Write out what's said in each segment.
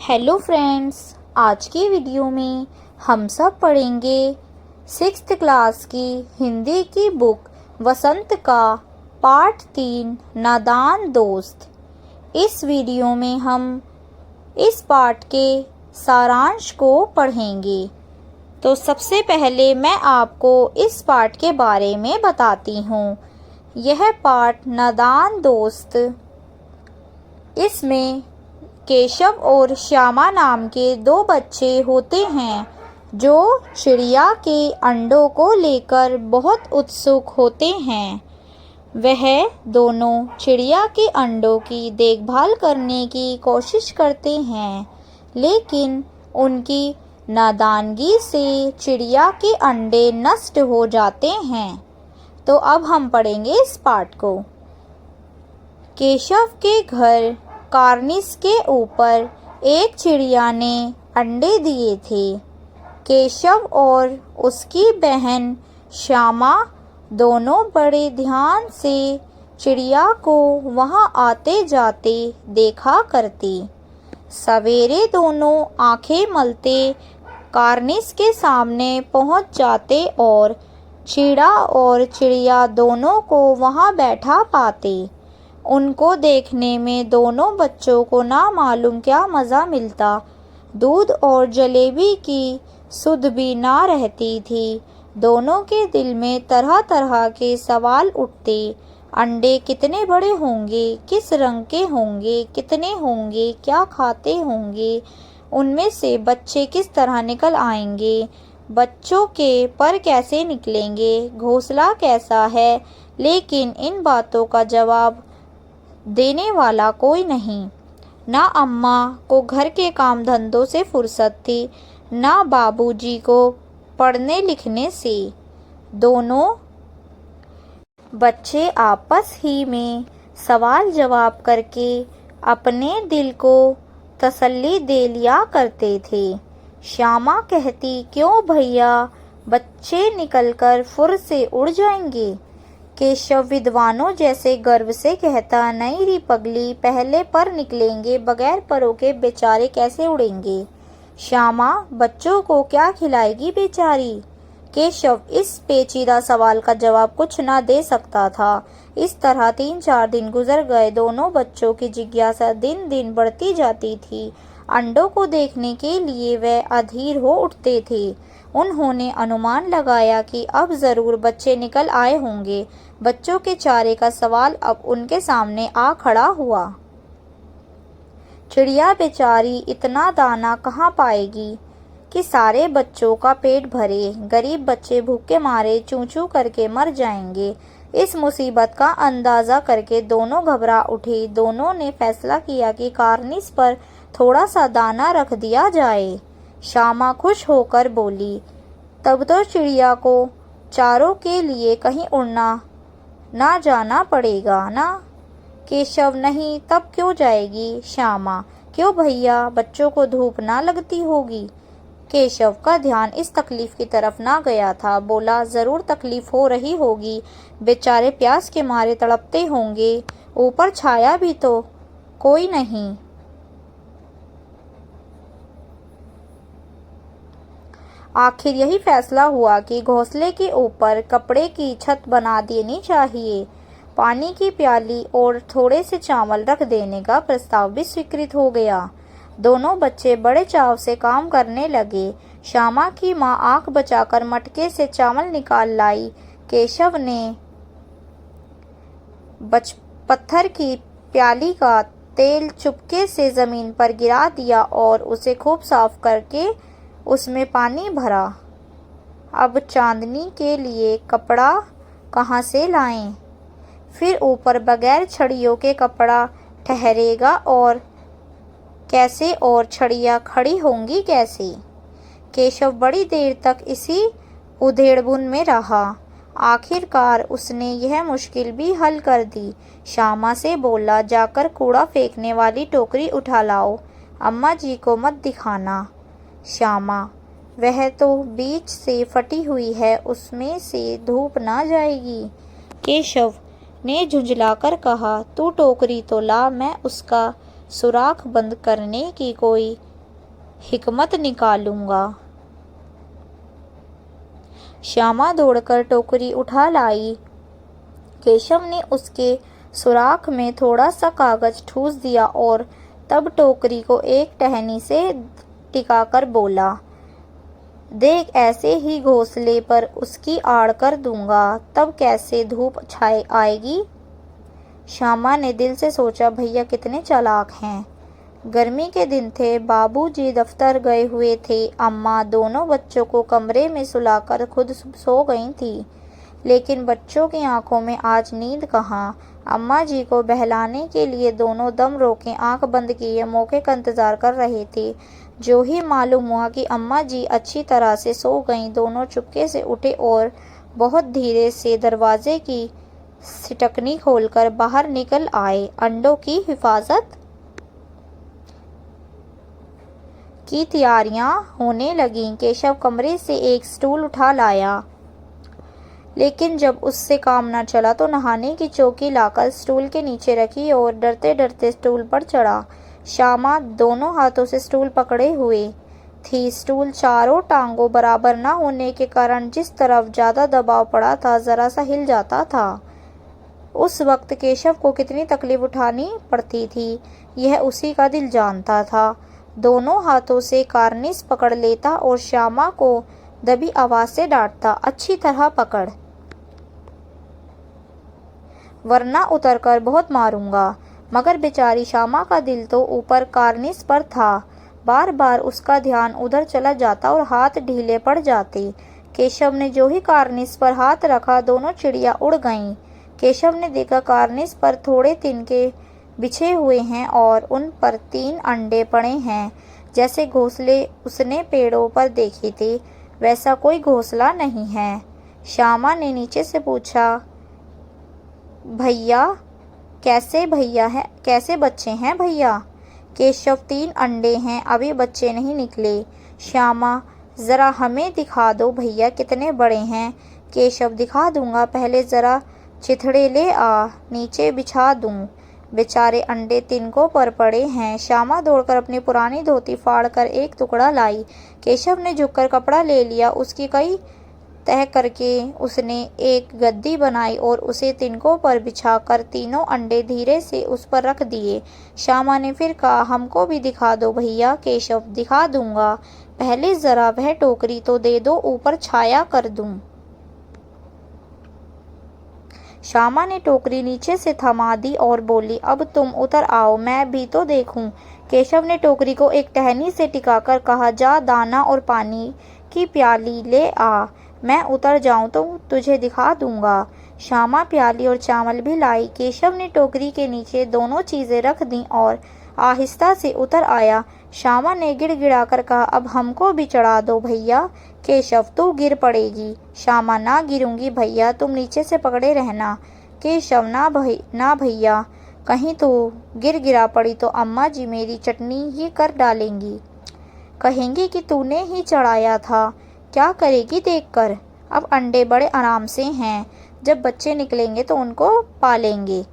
Hello friends, आज की video में हम सब पढ़ेंगे 6th क्लास की हिंदी की बुक वसंत का पार्ट 3 नादान दोस्त। इस वीडियो में हम इस पार्ट के सारांश को पढ़ेंगे। तो सबसे पहले मैं आपको इस पार्ट के बारे में बताती हूँ। यह पार्ट नादान दोस्त, इसमें केशव और श्यामा नाम के 2 बच्चे होते हैं जो चिड़िया के अंडों को लेकर बहुत उत्सुक होते हैं। वह दोनों चिड़िया के अंडों की देखभाल करने की कोशिश करते हैं, लेकिन उनकी नादानगी से चिड़िया के अंडे नष्ट हो जाते हैं। तो अब हम पढ़ेंगे इस पाठ को। केशव के घर कार्निस के ऊपर एक चिड़िया ने अंडे दिए थे। केशव और उसकी बहन श्यामा दोनों बड़े ध्यान से चिड़िया को वहां आते जाते देखा करती। सवेरे दोनों आंखें मलते कार्निस के सामने पहुंच जाते और चिड़ा और चिड़िया दोनों को वहां बैठा पाते। उनको देखने में दोनों बच्चों को ना मालूम क्या मज़ा मिलता। दूध और जलेबी की सुध भी ना रहती थी। दोनों के दिल में तरह तरह के सवाल उठते। अंडे कितने बड़े होंगे, किस रंग के होंगे, कितने होंगे, क्या खाते होंगे, उनमें से बच्चे किस तरह निकल आएंगे, बच्चों के पर कैसे निकलेंगे, घोंसला कैसा है। लेकिन इन बातों का जवाब देने वाला कोई नहीं। ना अम्मा को घर के काम धंधों से फुर्सत थी, ना बाबूजी को पढ़ने लिखने से। दोनों बच्चे आपस ही में सवाल जवाब करके अपने दिल को तसल्ली दे लिया करते थे। श्यामा कहती, क्यों भैया, बच्चे निकलकर फुर से उड़ जाएंगे। केशव विद्वानों जैसे गर्व से कहता, नहीं री पगली, पहले पर निकलेंगे, बगैर परों के बेचारे कैसे उड़ेंगे। श्यामा, बच्चों को क्या खिलाएगी बेचारी। केशव इस पेचीदा सवाल का जवाब कुछ ना दे सकता था। इस तरह 3-4 दिन गुजर गए। दोनों बच्चों की जिज्ञासा दिन दिन बढ़ती जाती थी। अंडों को देखने के लिए वे अधीर हो उठते थे। उन्होंने अनुमान लगाया कि अब जरूर बच्चे निकल आए होंगे। बच्चों के चारे का सवाल अब उनके सामने आ खड़ा हुआ। चिड़िया बेचारी इतना दाना कहाँ पाएगी कि सारे बच्चों का पेट भरे। गरीब बच्चे भूखे मारे चूं चूं करके मर जाएंगे। इस मुसीबत का अंदाजा करके दोनों घबरा उठे। दोनों ने फैसला किया कि कार्निस पर थोड़ा सा दाना रख दिया जाए। श्यामा खुश होकर बोली, तब तो चिड़िया को चारों के लिए कहीं उड़ना ना जाना पड़ेगा ना। केशव, नहीं, तब क्यों जाएगी। श्यामा, क्यों भैया, बच्चों को धूप ना लगती होगी। केशव का ध्यान इस तकलीफ की तरफ ना गया था। बोला, जरूर तकलीफ हो रही होगी, बेचारे प्यास के मारे तड़पते होंगे। ऊपर छाया भी तो कोई नहीं। आखिर यही फैसला हुआ कि घोंसले के ऊपर कपड़े की छत बना देनी चाहिए। पानी की प्याली और थोड़े से चावल रख देने का प्रस्ताव भी स्वीकृत हो गया। दोनों बच्चे बड़े चाव से काम करने लगे। श्यामा की माँ आंख बचाकर मटके से चावल निकाल लाई। केशव ने पत्थर की प्याली का तेल चुपके से जमीन पर गिरा दिया और उसे खूब साफ करके उसमें पानी भरा। अब चांदनी के लिए कपड़ा कहाँ से लाएं? फिर ऊपर बगैर छड़ियों के कपड़ा ठहरेगा और कैसे, और छड़ियाँ खड़ी होंगी कैसे। केशव बड़ी देर तक इसी उधेड़बुन में रहा। आखिरकार उसने यह मुश्किल भी हल कर दी। श्यामा से बोला, जाकर कूड़ा फेंकने वाली टोकरी उठा लाओ, अम्मा जी को मत दिखाना। श्यामा, वह तो बीच से फटी हुई है, उसमें से धूप ना जाएगी। केशव ने झुंझलाकर कहा, तू टोकरी तो ला, मैं उसका सुराख बंद करने की कोई हिकमत निकालूंगा। श्यामा दौड़कर टोकरी उठा लाई। केशव ने उसके सुराख में थोड़ा सा कागज ठूस दिया और तब टोकरी को एक टहनी से टिकाकर बोला, देख ऐसे ही घोंसले पर उसकी आड़ कर दूंगा, तब कैसे धूप छाए आएगी। श्यामा ने दिल से सोचा, भैया कितने चालाक हैं। गर्मी के दिन थे, बाबूजी दफ्तर गए हुए थे, अम्मा दोनों बच्चों को कमरे में सुलाकर खुद सो गई थी, लेकिन बच्चों की आंखों में आज नींद कहाँ। अम्मा जी को बहलाने के लिए दोनों दम रोके आंख बंद किए मौके का इंतजार कर रहे थे। जो ही मालूम हुआ कि अम्मा जी अच्छी तरह से सो गईं, दोनों चुपके से उठे और बहुत धीरे से दरवाजे की सिटकनी खोलकर बाहर निकल आए। अंडों की हिफाजत की तैयारियां होने लगीं। केशव कमरे से एक स्टूल उठा लाया, लेकिन जब उससे काम न चला तो नहाने की चौकी लाकर स्टूल के नीचे रखी और डरते डरते स्टूल पर चढ़ा। श्यामा दोनों हाथों से स्टूल पकड़े हुए थी। स्टूल चारों टांगों बराबर न होने के कारण जिस तरफ ज्यादा दबाव पड़ा था, जरा सा हिल जाता था। उस वक्त केशव को कितनी तकलीफ उठानी पड़ती थी, यह उसी का दिल जानता था। दोनों हाथों से कार्निस पकड़ लेता और श्यामा को दबी आवाज से डांटता, अच्छी तरह पकड़, वरना उतरकर बहुत मारूंगा। मगर बेचारी श्यामा का दिल तो ऊपर कार्निस पर था। बार बार उसका ध्यान उधर चला जाता और हाथ ढीले पड़ जाते। केशव ने जो ही कार्निस पर हाथ रखा, दोनों चिड़िया उड़ गईं। केशव ने देखा कार्निस पर थोड़े तिनके बिछे हुए हैं और उन पर 3 अंडे पड़े हैं। जैसे घोंसले उसने पेड़ों पर देखे थे, वैसा कोई घोंसला नहीं है। श्यामा ने नीचे से पूछा, भैया कैसे बच्चे हैं भैया। केशव, 3 अंडे हैं, अभी बच्चे नहीं निकले। श्यामा, जरा हमें दिखा दो भैया कितने बड़े हैं। केशव, दिखा दूंगा, पहले जरा चिथड़े ले आ, नीचे बिछा दूं। बेचारे अंडे तिनकों पर पड़े हैं। श्यामा दौड़कर अपनी पुरानी धोती फाड़कर एक टुकड़ा लाई। केशव ने झुककर कपड़ा ले लिया, उसकी कई तह करके उसने एक गद्दी बनाई और उसे तिनकों पर बिछाकर तीनों अंडे धीरे से उस पर रख दिए। श्यामा ने फिर कहा, हमको भी दिखा दो भैया। केशव, दिखा दूंगा, पहले जरा वह टोकरी तो दे दो, ऊपर छाया कर दूं। श्यामा ने टोकरी नीचे से थमा दी और बोली, अब तुम उतर आओ, मैं भी तो देखूं। केशव ने टोकरी को एक टहनी से टिकाकर कहा, जा दाना और पानी की प्याली ले आ, मैं उतर जाऊं तो तुझे दिखा दूंगा। श्यामा प्याली और चावल भी लाई। केशव ने टोकरी के नीचे दोनों चीजें रख दी और आहिस्ता से उतर आया। श्यामा ने गिड़गिड़ाकर कहा, अब हमको भी चढ़ा दो भैया। केशव, तू गिर पड़ेगी। श्यामा, ना गिरूंगी भैया, तुम नीचे से पकड़े रहना। केशव, ना भैया, कहीं तो गिरा पड़ी तो अम्मा जी मेरी चटनी ही कर डालेंगी, कहेंगी कि तूने ही चढ़ाया था। क्या करेगी देखकर। अब अंडे बड़े आराम से हैं, जब बच्चे निकलेंगे तो उनको पालेंगे।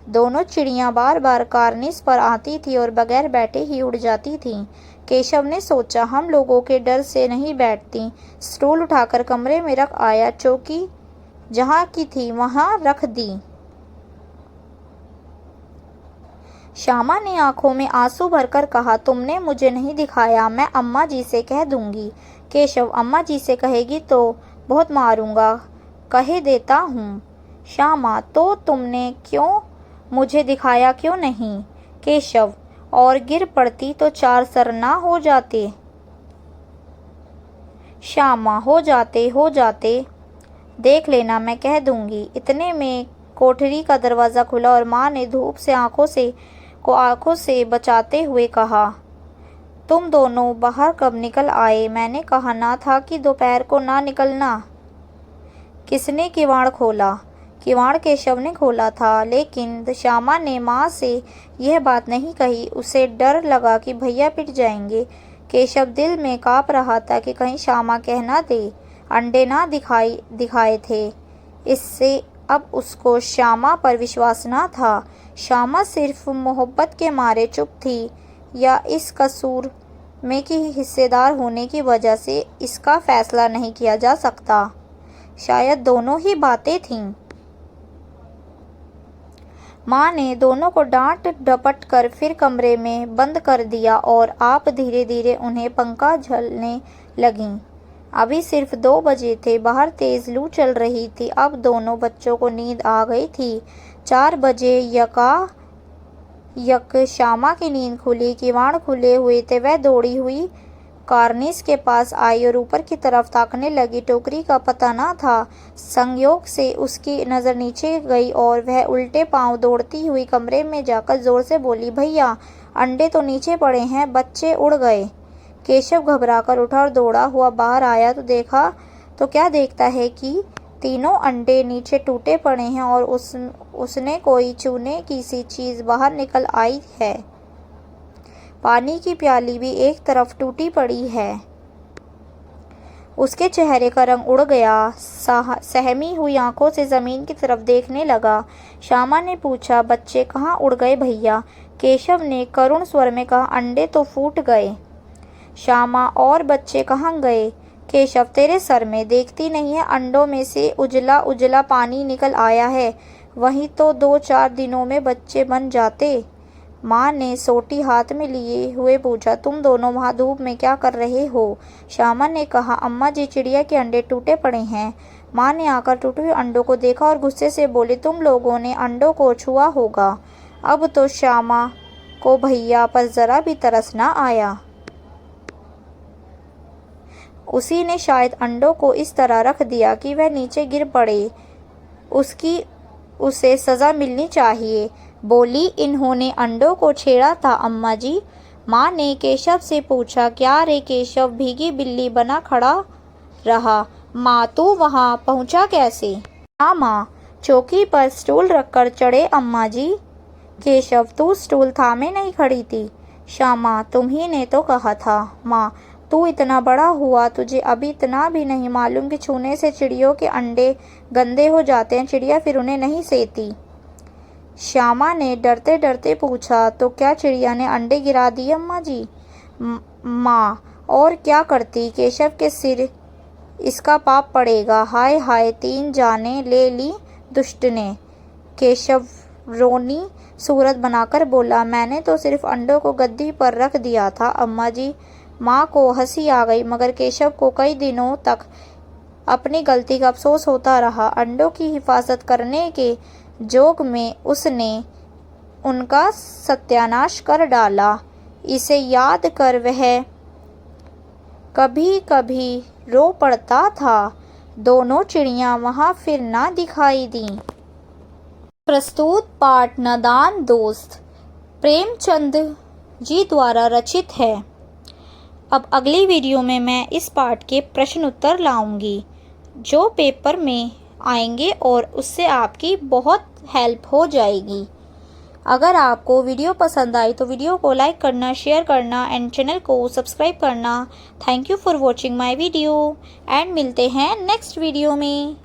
दोनों चिड़ियां बार बार कार्निस पर आती थी और बगैर बैठे ही उड़ जाती थीं। केशव ने सोचा, हम लोगों के डर से नहीं बैठती। स्टूल उठाकर कमरे में रख आया, चौकी जहां की थी वहां रख दी। श्यामा ने आंखों में आंसू भरकर कहा, तुमने मुझे नहीं दिखाया, मैं अम्मा जी से कह दूंगी। केशव, अम्मा जी से कहेगी तो बहुत मारूंगा, कहे देता हूँ। श्यामा, तो तुमने क्यों मुझे दिखाया क्यों नहीं। केशव, और गिर पड़ती तो 4 सर ना हो जाते। श्यामा, हो जाते, देख लेना, मैं कह दूंगी। इतने में कोठरी का दरवाज़ा खुला और माँ ने धूप से आंखों से बचाते हुए कहा, तुम दोनों बाहर कब निकल आए। मैंने कहा ना था कि दोपहर को ना निकलना। किसने किवाड़ खोला। किवाड़ केशव ने खोला था, लेकिन श्यामा ने माँ से यह बात नहीं कही। उसे डर लगा कि भैया पिट जाएंगे। केशव दिल में काँप रहा था कि कहीं श्यामा कह ना दे अंडे ना दिखाए थे। इससे अब उसको श्यामा पर विश्वास ना था। श्यामा सिर्फ मोहब्बत के मारे चुप थी या इस कसूर में की हिस्सेदार होने की वजह से इसका फैसला नहीं किया जा सकता। शायद दोनों ही बातें थीं। माँ ने दोनों को डांट डपट कर फिर कमरे में बंद कर दिया और आप धीरे धीरे उन्हें पंखा झलने लगीं। अभी सिर्फ 2 बजे थे। बाहर तेज लू चल रही थी। अब दोनों बच्चों को नींद आ गई थी। 4 बजे यक श्यामा की नींद खुली। किवाड़ खुले हुए थे। वह दौड़ी हुई कार्निस के पास आई और ऊपर की तरफ ताकने लगी। टोकरी का पता न था। संयोग से उसकी नज़र नीचे गई और वह उल्टे पांव दौड़ती हुई कमरे में जाकर जोर से बोली, भैया, अंडे तो नीचे पड़े हैं, बच्चे उड़ गए। केशव घबराकर उठा और दौड़ा हुआ बाहर आया तो देखा तो क्या देखता है कि तीनों अंडे नीचे टूटे पड़े हैं और उसने कोई चूने की सी चीज़ बाहर निकल आई है। पानी की प्याली भी एक तरफ टूटी पड़ी है। उसके चेहरे का रंग उड़ गया। सहमी हुई आंखों से ज़मीन की तरफ देखने लगा। श्यामा ने पूछा, बच्चे कहाँ उड़ गए भैया? केशव ने करुण स्वर में कहा, अंडे तो फूट गए। श्यामा, और बच्चे कहाँ गए? केशव, तेरे सर में देखती नहीं है, अंडों में से उजला उजला पानी निकल आया है। वहीं तो 2-4 दिनों में बच्चे बन जाते। माँ ने सोटी हाथ में लिए हुए पूछा, तुम दोनों वहाँ धूप में क्या कर रहे हो? श्यामा ने कहा, अम्मा जी, चिड़िया के अंडे टूटे पड़े हैं। माँ ने आकर टूटे हुए अंडों को देखा और गुस्से से बोली, तुम लोगों ने अंडों को छुआ होगा। अब तो श्यामा को भैया पर जरा भी तरस न आया। उसी ने शायद अंडों को इस तरह रख दिया कि वह नीचे गिर पड़े। उसे सज़ा मिलनी चाहिए। बोली, इन्होंने अंडों को छेड़ा था अम्मा जी। माँ ने केशव से पूछा, क्या रे केशव भीगी बिल्ली बना खड़ा रहा? माँ, तू वहाँ पहुँचा कैसे? हाँ माँ, चौकी पर स्टूल रखकर चढ़े अम्मा जी। केशव, तू स्टूल थामे नहीं खड़ी थी? श्यामा, तुम्ही ने तो कहा था। माँ, तू इतना बड़ा हुआ, तुझे अभी इतना भी नहीं मालूम कि छूने से चिड़ियों के अंडे गंदे हो जाते हैं। चिड़िया फिर उन्हें नहीं सेती। श्यामा ने डरते डरते पूछा, तो क्या चिड़िया ने अंडे गिरा दिए अम्मा जी? माँ, और क्या करती? केशव के सिर इसका पाप पड़ेगा। हाय हाय, 3 जाने ले ली दुष्ट ने। केशव रोनी सूरत बनाकर बोला, मैंने तो सिर्फ अंडों को गद्दी पर रख दिया था अम्मा जी। माँ को हंसी आ गई, मगर केशव को कई दिनों तक अपनी गलती का अफसोस होता रहा। अंडों की हिफाजत करने के जोग में उसने उनका सत्यानाश कर डाला। इसे याद कर वह कभी कभी रो पड़ता था। दोनों चिड़ियाँ वहाँ फिर ना दिखाई दी। प्रस्तुत पाठ नादान दोस्त प्रेमचंद जी द्वारा रचित है। अब अगली वीडियो में मैं इस पाठ के प्रश्न उत्तर लाऊंगी जो पेपर में आएंगे और उससे आपकी बहुत हेल्प हो जाएगी। अगर आपको वीडियो पसंद आई तो वीडियो को लाइक करना, शेयर करना एंड चैनल को सब्सक्राइब करना। Thank you for watching my video and मिलते हैं नेक्स्ट वीडियो में।